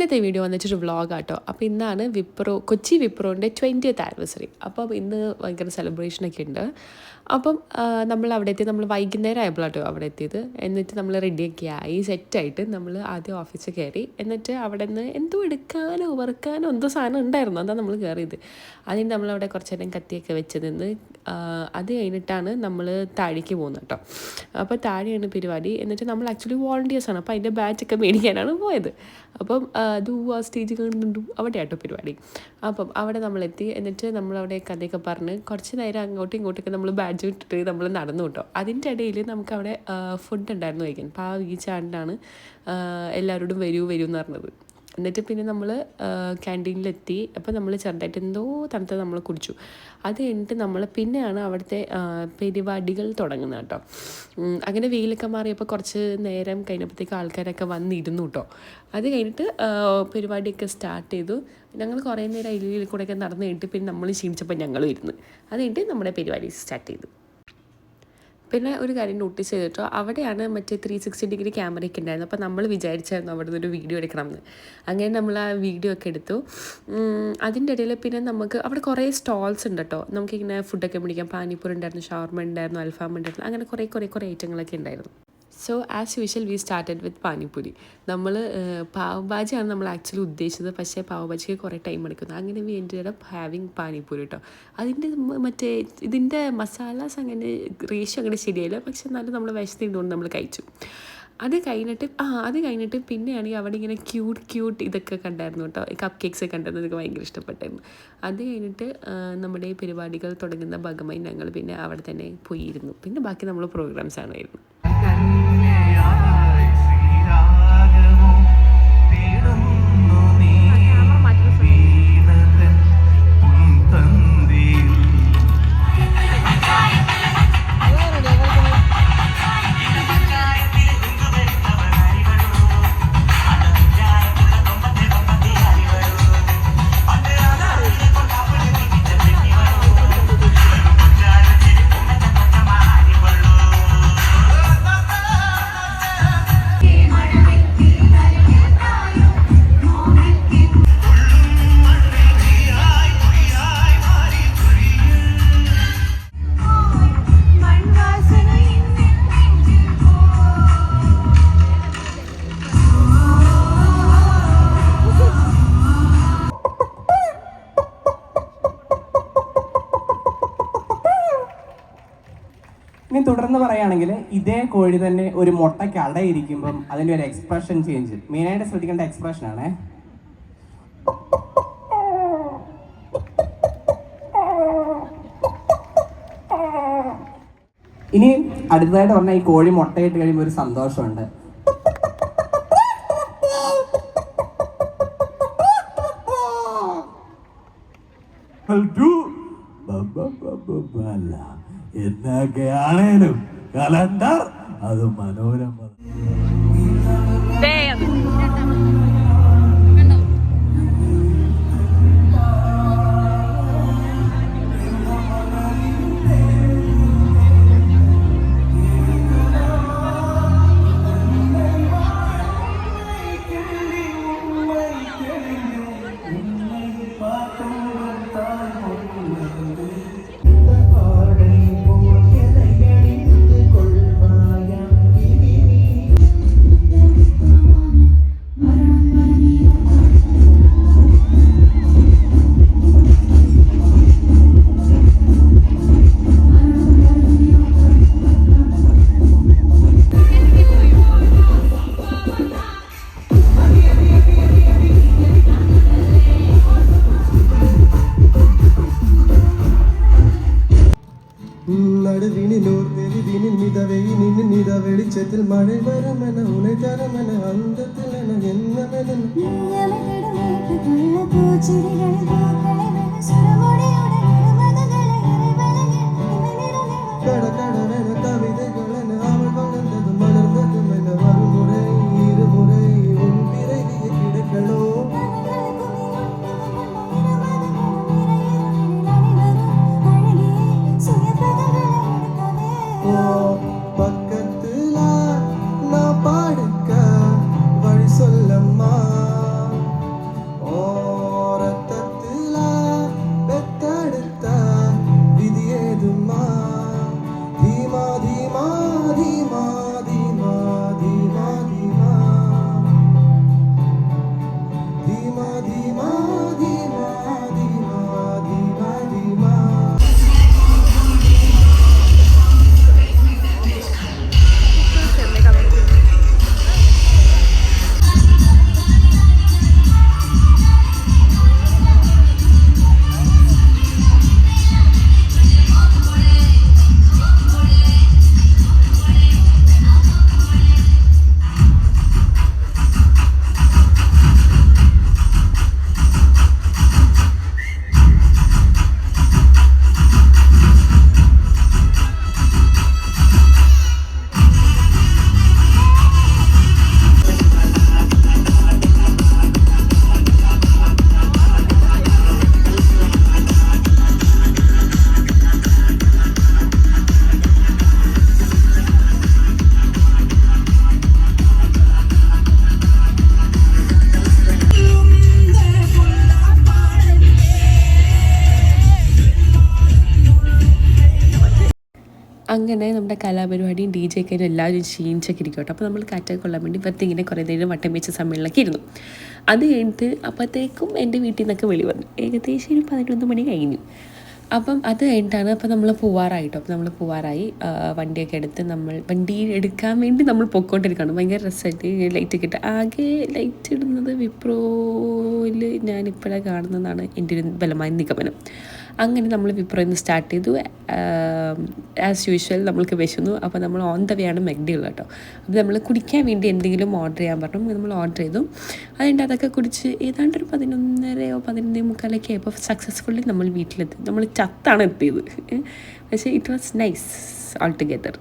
ഇന്നത്തെ വീഡിയോ വന്നിട്ടൊരു വ്ളോഗാട്ടോ. അപ്പോൾ ഇന്നാണ് കൊച്ചി വിപ്രോൻ്റെ 20th ആനിവേഴ്സറി. അപ്പം ഇന്ന് ഭയങ്കര സെലിബ്രേഷനൊക്കെ ഉണ്ട്. അപ്പം നമ്മൾ അവിടെ എത്തി, നമ്മൾ വൈകുന്നേരം ആയപ്പോഴാട്ടോ അവിടെ എത്തിയത്. എന്നിട്ട് നമ്മൾ റെഡിയൊക്കെ ആയി സെറ്റായിട്ട് നമ്മൾ ആദ്യം ഓഫീസിൽ കയറി. എന്നിട്ട് അവിടെ നിന്ന് എന്തോ എടുക്കാനോ വറുക്കാനോ എന്തോ സാധനം ഉണ്ടായിരുന്നു, അതാണ് നമ്മൾ കയറിയത്. അതിന് നമ്മളവിടെ കുറച്ച് നേരം കത്തിയൊക്കെ വെച്ച് നിന്ന് അത് കഴിഞ്ഞിട്ടാണ് നമ്മൾ താഴേക്ക് പോകുന്നത് കേട്ടോ. അപ്പോൾ താഴെയാണ് പരിപാടി. എന്നിട്ട് നമ്മൾ ആക്ച്വലി വോളണ്ടിയേഴ്സാണ്, അപ്പോൾ അതിൻ്റെ ബാച്ചൊക്കെ മേടിക്കാനാണ് പോയത്. അപ്പം അത് ആ സ്റ്റേജ് കണ്ടു അവിടെ ആട്ടോ പരിപാടി. അപ്പം അവിടെ നമ്മളെത്തി. എന്നിട്ട് നമ്മളവിടെ കഥയൊക്കെ പറഞ്ഞ് കുറച്ച് നേരം അങ്ങോട്ടും ഇങ്ങോട്ടൊക്കെ നമ്മൾ ബാഡ്ജ് ഇട്ടിട്ട് നമ്മൾ നടന്നു കേട്ടോ. അതിൻ്റെ ഇടയിൽ നമുക്കവിടെ ഫുഡ് ഉണ്ടായിരുന്നു കഴിക്കാൻ. അപ്പോൾ ആ ഈ ചാനലാണ് എല്ലാവരോടും വരൂ എന്ന് പറഞ്ഞത്. എന്നിട്ട് പിന്നെ നമ്മൾ ക്യാൻറ്റീനിലെത്തി. അപ്പോൾ നമ്മൾ ചെറുതായിട്ട് എന്തോ തണുത്ത നമ്മൾ കുടിച്ചു. അത് കഴിഞ്ഞിട്ട് നമ്മൾ പിന്നെയാണ് അവിടുത്തെ പരിപാടികൾ തുടങ്ങുന്നത് കേട്ടോ. അങ്ങനെ വെയിലൊക്കെ മാറിയപ്പോൾ കുറച്ച് നേരം കഴിഞ്ഞപ്പോഴത്തേക്ക് ആൾക്കാരൊക്കെ വന്നിരുന്നു കേട്ടോ. അത് കഴിഞ്ഞിട്ട് പരിപാടിയൊക്കെ സ്റ്റാർട്ട് ചെയ്തു. ഞങ്ങൾ കുറേ നേരം അതിൽ കൂടെയൊക്കെ നടന്നു കഴിഞ്ഞിട്ട് പിന്നെ നമ്മൾ ക്ഷീണിച്ചപ്പോൾ ഞങ്ങളും ഇരുന്ന്. അത് കഴിഞ്ഞിട്ട് നമ്മുടെ പരിപാടി സ്റ്റാർട്ട് ചെയ്തു. പിന്നെ ഒരു കാര്യം നോട്ടീസ് ചെയ്തിട്ടോ, അവിടെയാണ് മറ്റേ 360 ഡിഗ്രി ക്യാമറയൊക്കെ ഉണ്ടായിരുന്നു. അപ്പോൾ നമ്മൾ വിചാരിച്ചായിരുന്നു അവിടെ നിന്നൊരു വീഡിയോ എടുക്കണമെന്ന്. അങ്ങനെ നമ്മൾ ആ വീഡിയോ ഒക്കെ എടുത്തു. അതിൻ്റെ ഇടയിൽ പിന്നെ നമുക്ക് അവിടെ കുറേ സ്റ്റോൾസ് ഉണ്ട് കേട്ടോ. നമുക്കിങ്ങനെ ഫുഡൊക്കെ മേടിക്കാം. പാനിപ്പൂരി ഉണ്ടായിരുന്നു, ഷവർമ ഉണ്ടായിരുന്നു, അൽഫാം ഉണ്ടായിരുന്നു, അങ്ങനെ കുറേ ഐറ്റങ്ങളൊക്കെ ഉണ്ടായിരുന്നു. So as usual we started with panipuri. നമ്മൾ പാവ് ഭാജിയാണ് നമ്മൾ ആക്ച്വലി ഉദ്ദേശിച്ചത്, പക്ഷേ പാവ് ഭാജിക്ക് കുറേ ടൈം എടുക്കുന്നു. അങ്ങനെ we ended up having panipuri കേട്ടോ. അതിൻ്റെ മറ്റേ ഇതിൻ്റെ മസാലാസ് അങ്ങനെ റേഷ്യോ അങ്ങനെ ശരിയായില്ല, പക്ഷെ എന്നാലും നമ്മൾ വിശന്നിട്ടുകൊണ്ട് നമ്മൾ കഴിച്ചു. അത് കഴിഞ്ഞിട്ട് പിന്നെയാണെങ്കിൽ അവിടെ ഇങ്ങനെ ക്യൂട്ട് ഇതൊക്കെ കണ്ടായിരുന്നു കേട്ടോ. കപ്പ് കേക്ക്സ് ഒക്കെ കണ്ടായിരുന്നു, ഇതൊക്കെ ഭയങ്കര ഇഷ്ടപ്പെട്ടായിരുന്നു. അത് കഴിഞ്ഞിട്ട് നമ്മുടെ പരിപാടികൾ തുടങ്ങുന്ന ഭാഗമായി ഞങ്ങൾ പിന്നെ അവിടെ തന്നെ പോയിരുന്നു. പിന്നെ ബാക്കി നമ്മൾ പ്രോഗ്രാംസ് ആണായിരുന്നു. ഇനി തുടർന്ന് പറയുകയാണെങ്കിൽ ഇതേ കോഴി തന്നെ ഒരു മുട്ടയ്ക്ക് അടയിരിക്കുമ്പം അതിൻ്റെ ഒരു എക്സ്പ്രഷൻ ചേഞ്ച് മെയിനായിട്ട് ശ്രദ്ധിക്കേണ്ട എക്സ്പ്രഷനാണ്. ഇനി അടുത്തതായിട്ട് പറഞ്ഞാൽ ഈ കോഴി മുട്ടയിട്ട് കഴിയുമ്പോൾ ഒരു സന്തോഷമുണ്ട്. എന്നൊക്കെയാണേലും കലണ്ടർ അത് മനോരമ. വെളിച്ചത്തിൽ മഴ വരമെന ഉണை തരമെന അന്തത്തിലെന എന്നമെന കടകടവെന കവിതകളെന അവൾ വളർന്നതും മലർന്നതുമെന വരുമുறை ഇരുമുறை ഉൻ പിറകിയ കിടക്കണോ பக்கத்துல நான் பாடுக்க வழி சொல்லம்மா ധീമാ ധീമാ ധീമാ ധീമാ ധീമാ ധീമാ. അങ്ങനെ നമ്മുടെ കലാപരിപാടിയും ഡി ജെ ഒക്കെയും എല്ലാവരും ക്ഷീണിച്ചൊക്കെ ഇരിക്കും കേട്ടോ. അപ്പോൾ നമ്മൾ കാറ്റൊക്കെ കൊള്ളാൻ വേണ്ടി വെറുതെ ഇങ്ങനെ കുറേ നേരം വട്ടം വെച്ച സമ്മേളനമൊക്കെ ഇരുന്നു. അത് കഴിഞ്ഞിട്ട് അപ്പോഴത്തേക്കും എൻ്റെ വീട്ടിൽ നിന്നൊക്കെ വിളി വന്നു. ഏകദേശം ഒരു 11 മണി കഴിഞ്ഞു. അപ്പം അത് കഴിഞ്ഞിട്ടാണ് അപ്പോൾ നമ്മൾ പോവാറായിട്ടോ. അപ്പോൾ നമ്മൾ പോവാറായി, വണ്ടിയൊക്കെ എടുത്ത് നമ്മൾ വണ്ടി എടുക്കാൻ വേണ്ടി നമ്മൾ പൊക്കോണ്ടിരിക്കുകയാണ്. ഭയങ്കര രസമായിട്ട് ലൈറ്റൊക്കെ ഇട്ട്, ആകെ ലൈറ്റ് ഇടുന്നത് വിപ്രോയിൽ ഞാനിപ്പോഴാണ് കാണുന്നതാണ് എൻ്റെ ഒരു ബലമായ നിഗമനം. അങ്ങനെ നമ്മൾ വിപ്രോയിൽ നിന്ന് സ്റ്റാർട്ട് ചെയ്തു. ആസ് യൂഷ്വൽ നമ്മൾക്ക് വിശന്നു. അപ്പോൾ നമ്മൾ ഓൺ ദ വേ ആണ് മെഗ്ഡിയുള്ള കേട്ടോ. അപ്പോൾ നമ്മൾ കുടിക്കാൻ വേണ്ടി എന്തെങ്കിലും ഓർഡർ ചെയ്യാൻ പറഞ്ഞു. നമ്മൾ ഓർഡർ ചെയ്തു. അതുകൊണ്ട് അതൊക്കെ കുടിച്ച് ഏതാണ്ട് ഒരു 11:30 11:45 ആയപ്പോൾ സക്സസ്ഫുള്ളി നമ്മൾ വീട്ടിലെത്തി. നമ്മൾ ചത്താണ് എത്തിയത്. പക്ഷേ it was nice all together.